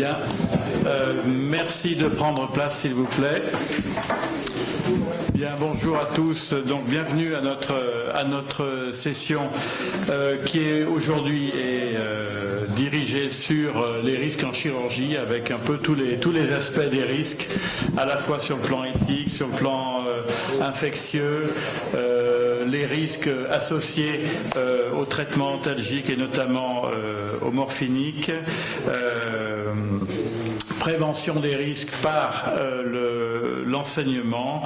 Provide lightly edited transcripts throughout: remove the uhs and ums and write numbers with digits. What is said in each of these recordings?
Bien. Merci de prendre place, s'il vous plaît. Bien, bonjour à tous. Donc, bienvenue à notre session qui est aujourd'hui dirigée sur les risques en chirurgie, avec un peu tous les aspects des risques, à la fois sur le plan éthique, sur le plan infectieux, les risques associés au traitement antalgique et notamment au morphinique, prévention des risques par l'enseignement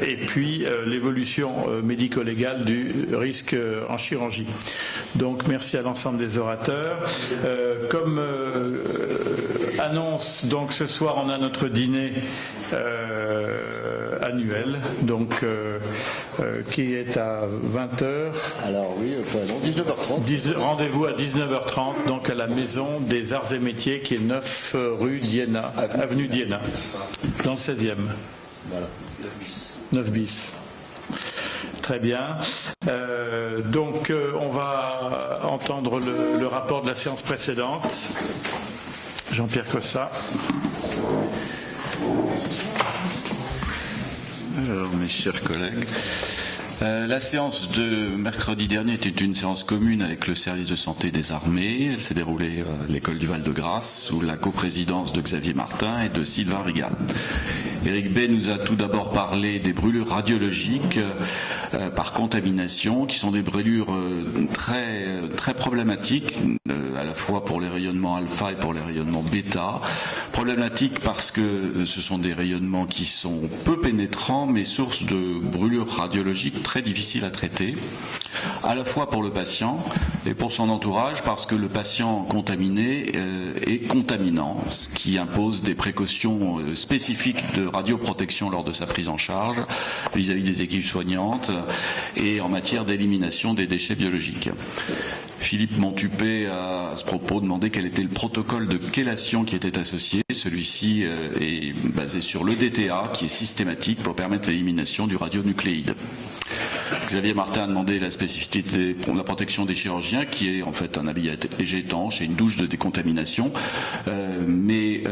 et puis l'évolution médico-légale du risque en chirurgie. Donc merci à l'ensemble des orateurs. Comme annonce, donc ce soir on a notre dîner annuel, donc qui est à 20h. Alors oui, non, 19h30. Rendez-vous à 19h30, donc à la Maison des Arts et Métiers, qui est 9 rue d'Iéna, avenue d'Iéna, dans le 16e. Voilà. 9 bis. Très bien. Donc on va entendre le rapport de la séance précédente. Jean-Pierre Cossa. Alors, mes chers collègues, la séance de mercredi dernier était une séance commune avec le service de santé des armées. Elle s'est déroulée à l'école du Val-de-Grâce sous la coprésidence de Xavier Martin et de Sylvain Rigal. Éric Bay nous a tout d'abord parlé des brûlures radiologiques par contamination, qui sont des brûlures très problématiques, à la fois pour les rayonnements alpha et pour les rayonnements bêta. Problématiques parce que ce sont des rayonnements qui sont peu pénétrants, mais source de brûlures radiologiques très difficiles à traiter, à la fois pour le patient et pour son entourage, parce que le patient contaminé est contaminant, ce qui impose des précautions spécifiques de radioprotection lors de sa prise en charge vis-à-vis des équipes soignantes et en matière d'élimination des déchets biologiques. Philippe Montupet a à ce propos demandé quel était le protocole de chélation qui était associé. Celui-ci est basé sur l'EDTA, qui est systématique pour permettre l'élimination du radionucléide. Xavier Martin a demandé la spécificité pour la protection des chirurgiens, qui est en fait un habit léger étanche et une douche de décontamination, mais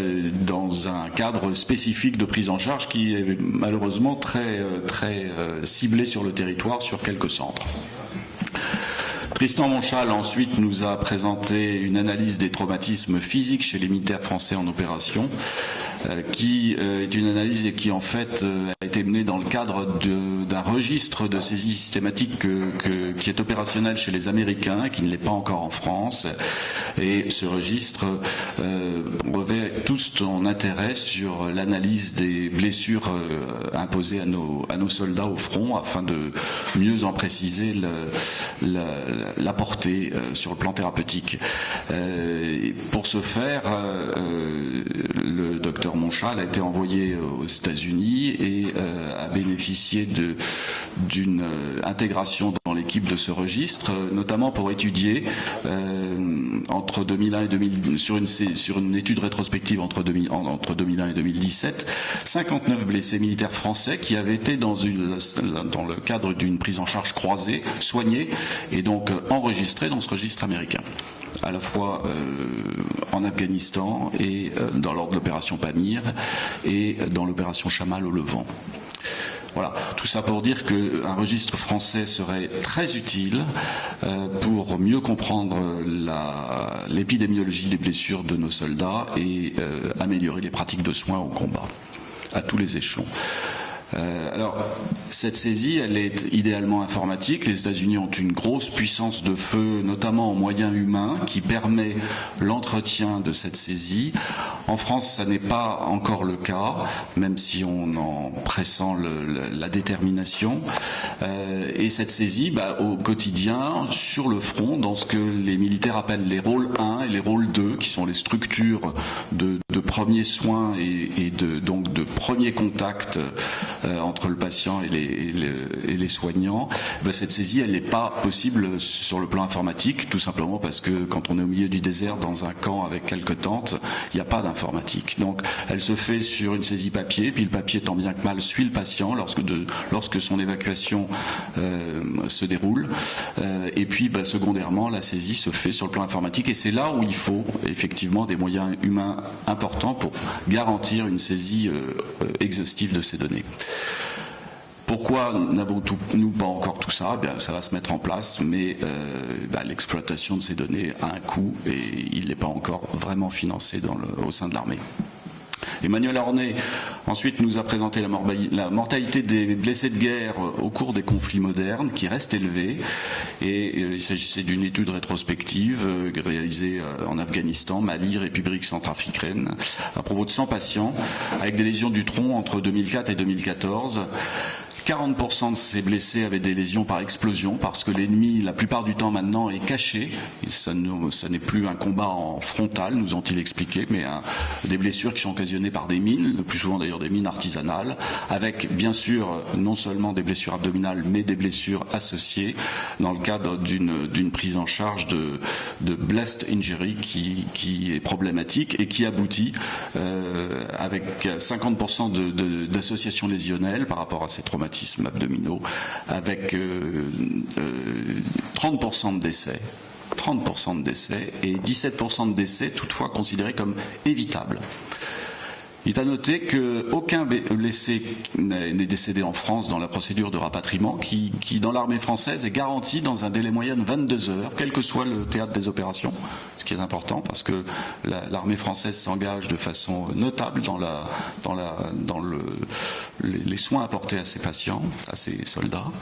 dans un cadre spécifique de prise en charge qui est malheureusement très ciblé sur le territoire, sur quelques centres. Tristan Monchal ensuite nous a présenté une analyse des traumatismes physiques chez les militaires français en opération, qui est une analyse qui en fait a été menée dans le cadre d'un registre de saisie systématique qui est opérationnel chez les Américains, qui ne l'est pas encore en France. Et ce registre revêt tout son intérêt sur l'analyse des blessures imposées à nos soldats au front, afin de mieux en préciser la portée sur le plan thérapeutique. Pour ce faire, le docteur Monchal a été envoyé aux États-Unis et a bénéficié d'une intégration dans l'équipe de ce registre, notamment pour étudier entre 2001 et 2000, sur une étude rétrospective entre 2001 et 2017, 59 blessés militaires français qui avaient été dans le cadre d'une prise en charge croisée, soignés et donc enregistrés dans ce registre américain, à la fois en Afghanistan et dans l'ordre de l'opération Pamir et dans l'opération Chamal au Levant. Voilà, tout ça pour dire qu'un registre français serait très utile pour mieux comprendre l'épidémiologie des blessures de nos soldats et améliorer les pratiques de soins au combat, à tous les échelons. Alors, cette saisie, elle est idéalement informatique. Les États-Unis ont une grosse puissance de feu, notamment en moyens humains, qui permet l'entretien de cette saisie. En France, ça n'est pas encore le cas, même si on en pressent la détermination. Et cette saisie, au quotidien, sur le front, dans ce que les militaires appellent les rôles 1 et les rôles 2, qui sont les structures de premiers soins et donc de premiers contacts entre le patient et les soignants, cette saisie, elle n'est pas possible sur le plan informatique, tout simplement parce que quand on est au milieu du désert dans un camp avec quelques tentes, il n'y a pas d'informatique. Donc elle se fait sur une saisie papier, puis le papier tant bien que mal suit le patient lorsque son évacuation se déroule, et puis secondairement la saisie se fait sur le plan informatique, et c'est là où il faut effectivement des moyens humains importants pour garantir une saisie exhaustive de ces données. Pourquoi n'avons-nous pas encore tout ça? Ça va se mettre en place, mais l'exploitation de ces données a un coût et il n'est pas encore vraiment financé au sein de l'armée. Emmanuel Ornet ensuite nous a présenté la mortalité des blessés de guerre au cours des conflits modernes, qui reste élevée, et il s'agissait d'une étude rétrospective réalisée en Afghanistan, Mali, République centrafricaine, à propos de 100 patients avec des lésions du tronc entre 2004 et 2014. 40% de ces blessés avaient des lésions par explosion, parce que l'ennemi, la plupart du temps maintenant, est caché. Ça n'est plus un combat en frontal, nous ont-ils expliqué, mais des blessures qui sont occasionnées par des mines, le plus souvent d'ailleurs des mines artisanales, avec bien sûr non seulement des blessures abdominales, mais des blessures associées, dans le cadre d'une prise en charge de blast injury qui est problématique et qui aboutit avec 50% d'associations lésionnelles par rapport à ces traumatismes abdominaux, avec 30% de décès. 30% de décès et 17% de décès toutefois considérés comme évitables. Il est à noter qu'aucun blessé n'est décédé en France dans la procédure de rapatriement qui dans l'armée française est garantie dans un délai moyen de 22 heures, quel que soit le théâtre des opérations, ce qui est important parce que l'armée française s'engage de façon notable dans les soins apportés à ses patients, à ses soldats,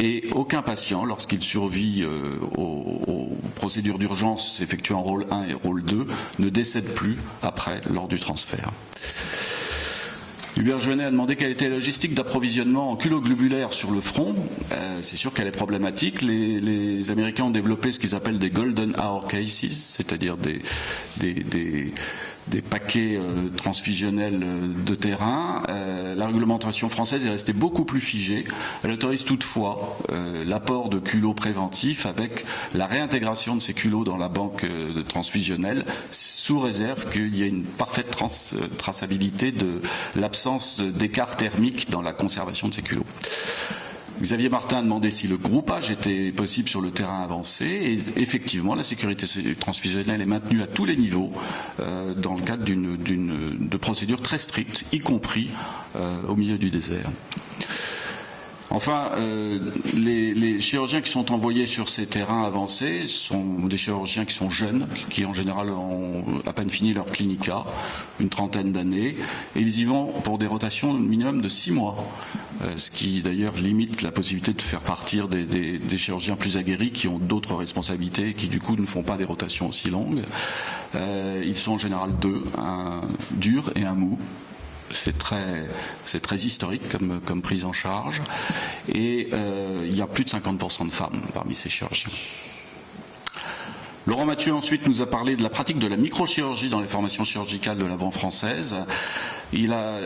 et aucun patient, lorsqu'il survit aux procédures d'urgence effectuées en rôle 1 et rôle 2, ne décède plus après lors du transfert. Hubert Jeunet a demandé quelle était la logistique d'approvisionnement en culots globulaires sur le front. C'est sûr qu'elle est problématique. Les Américains ont développé ce qu'ils appellent des Golden Hour Cases, c'est-à-dire des paquets transfusionnels de terrain. La réglementation française est restée beaucoup plus figée. Elle autorise toutefois l'apport de culots préventifs avec la réintégration de ces culots dans la banque transfusionnelle, sous réserve qu'il y ait une parfaite traçabilité de l'absence d'écart thermique dans la conservation de ces culots. Xavier Martin a demandé si le groupage était possible sur le terrain avancé, et effectivement la sécurité transfusionnelle est maintenue à tous les niveaux dans le cadre de procédures très strictes, y compris au milieu du désert. Enfin, les chirurgiens qui sont envoyés sur ces terrains avancés sont des chirurgiens qui sont jeunes, qui en général ont à peine fini leur clinica, une trentaine d'années, et ils y vont pour des rotations minimum de 6 mois, ce qui d'ailleurs limite la possibilité de faire partir des chirurgiens plus aguerris qui ont d'autres responsabilités et qui du coup ne font pas des rotations aussi longues. Ils sont en général 2, un dur et un mou. C'est très historique comme prise en charge, et il y a plus de 50% de femmes parmi ces chirurgiens. Laurent Mathieu ensuite nous a parlé de la pratique de la microchirurgie dans les formations chirurgicales de l'avant française. Il a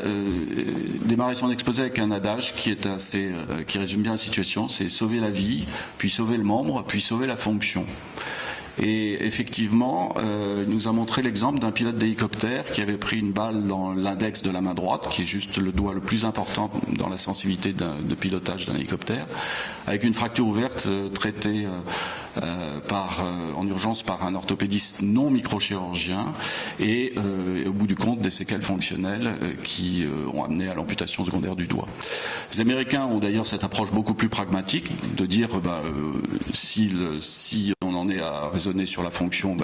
démarré son exposé avec un adage qui résume bien la situation, c'est sauver la vie, puis sauver le membre, puis sauver la fonction. Et effectivement, il nous a montré l'exemple d'un pilote d'hélicoptère qui avait pris une balle dans l'index de la main droite, qui est juste le doigt le plus important dans la sensibilité de pilotage d'un hélicoptère, avec une fracture ouverte traitée en urgence par un orthopédiste non microchirurgien, et au bout du compte des séquelles fonctionnelles qui ont amené à l'amputation secondaire du doigt. Les Américains ont d'ailleurs cette approche beaucoup plus pragmatique de dire si on en est à raisonner sur la fonction,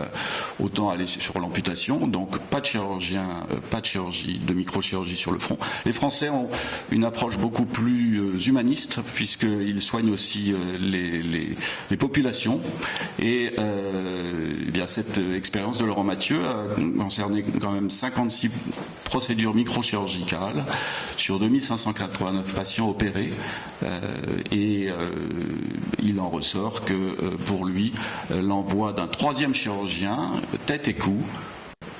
autant aller sur l'amputation. Donc pas de chirurgien, pas de chirurgie, de microchirurgie sur le front. Les Français ont une approche beaucoup plus humaniste, puisqu'ils soignent aussi les populations. Et bien cette expérience de Laurent Mathieu a concerné quand même 56 procédures microchirurgicales sur 2589 patients opérés, et il en ressort que pour lui l'envoi d'un 3e chirurgien, tête et cou,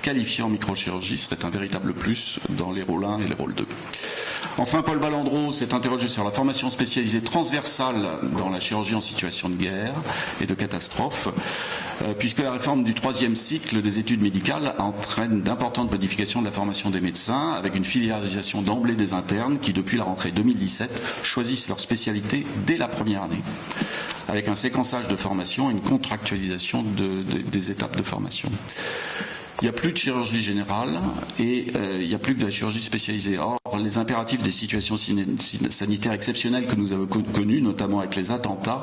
qualifiés en microchirurgie serait un véritable plus dans les rôles 1 et les rôles 2. Enfin, Paul Balandreau s'est interrogé sur la formation spécialisée transversale dans la chirurgie en situation de guerre et de catastrophe, puisque la réforme du 3e cycle des études médicales entraîne d'importantes modifications de la formation des médecins, avec une filialisation d'emblée des internes qui, depuis la rentrée 2017, choisissent leur spécialité dès la première année, avec un séquençage de formation et une contractualisation des étapes de formation. Il n'y a plus de chirurgie générale et il n'y a plus que de la chirurgie spécialisée. Or, les impératifs des situations sanitaires exceptionnelles que nous avons connues, notamment avec les attentats,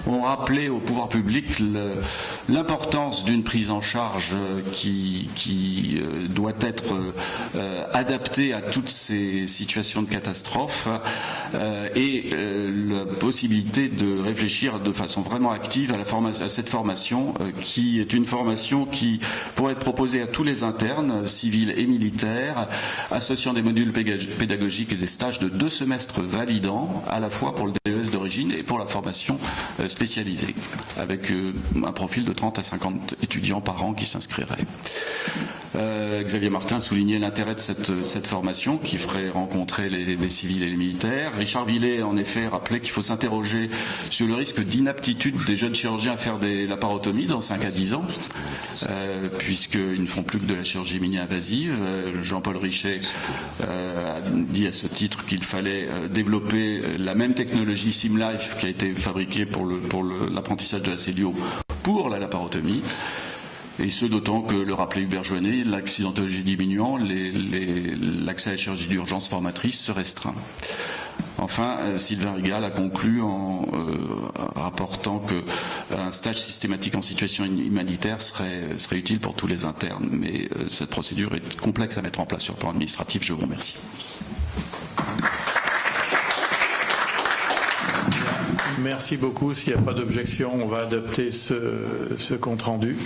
ont rappelé au pouvoir public l'importance d'une prise en charge qui doit être adaptée à toutes ces situations de catastrophe et la possibilité de réfléchir de façon vraiment active à cette formation qui est une formation qui pourrait être proposée à tous les internes, civils et militaires, associant des modules pédagogiques et des stages de 2 semestres validants, à la fois pour le DES d'origine et pour la formation spécialisée, avec un profil de 30 à 50 étudiants par an qui s'inscriraient. Xavier Martin soulignait l'intérêt de cette formation qui ferait rencontrer les civils et les militaires. Richard Villet, en effet, rappelait qu'il faut s'interroger sur le risque d'inaptitude des jeunes chirurgiens à faire de la parotomie dans 5 à 10 ans, puisqu'ils ne font plus que de la chirurgie mini-invasive. Jean-Paul Richet a dit à ce titre qu'il fallait développer la même technologie SimLife qui a été fabriquée pour l'apprentissage de la cellule pour la laparotomie. Et ce d'autant que, le rappelait Hubert Joannet, l'accidentologie diminuant, l'accès à la chirurgie d'urgence formatrice se restreint. Enfin, Sylvain Rigal a conclu en rapportant qu'un stage systématique en situation humanitaire serait utile pour tous les internes. Mais cette procédure est complexe à mettre en place sur le plan administratif. Je vous remercie. Merci beaucoup. S'il n'y a pas d'objection, on va adopter ce compte-rendu.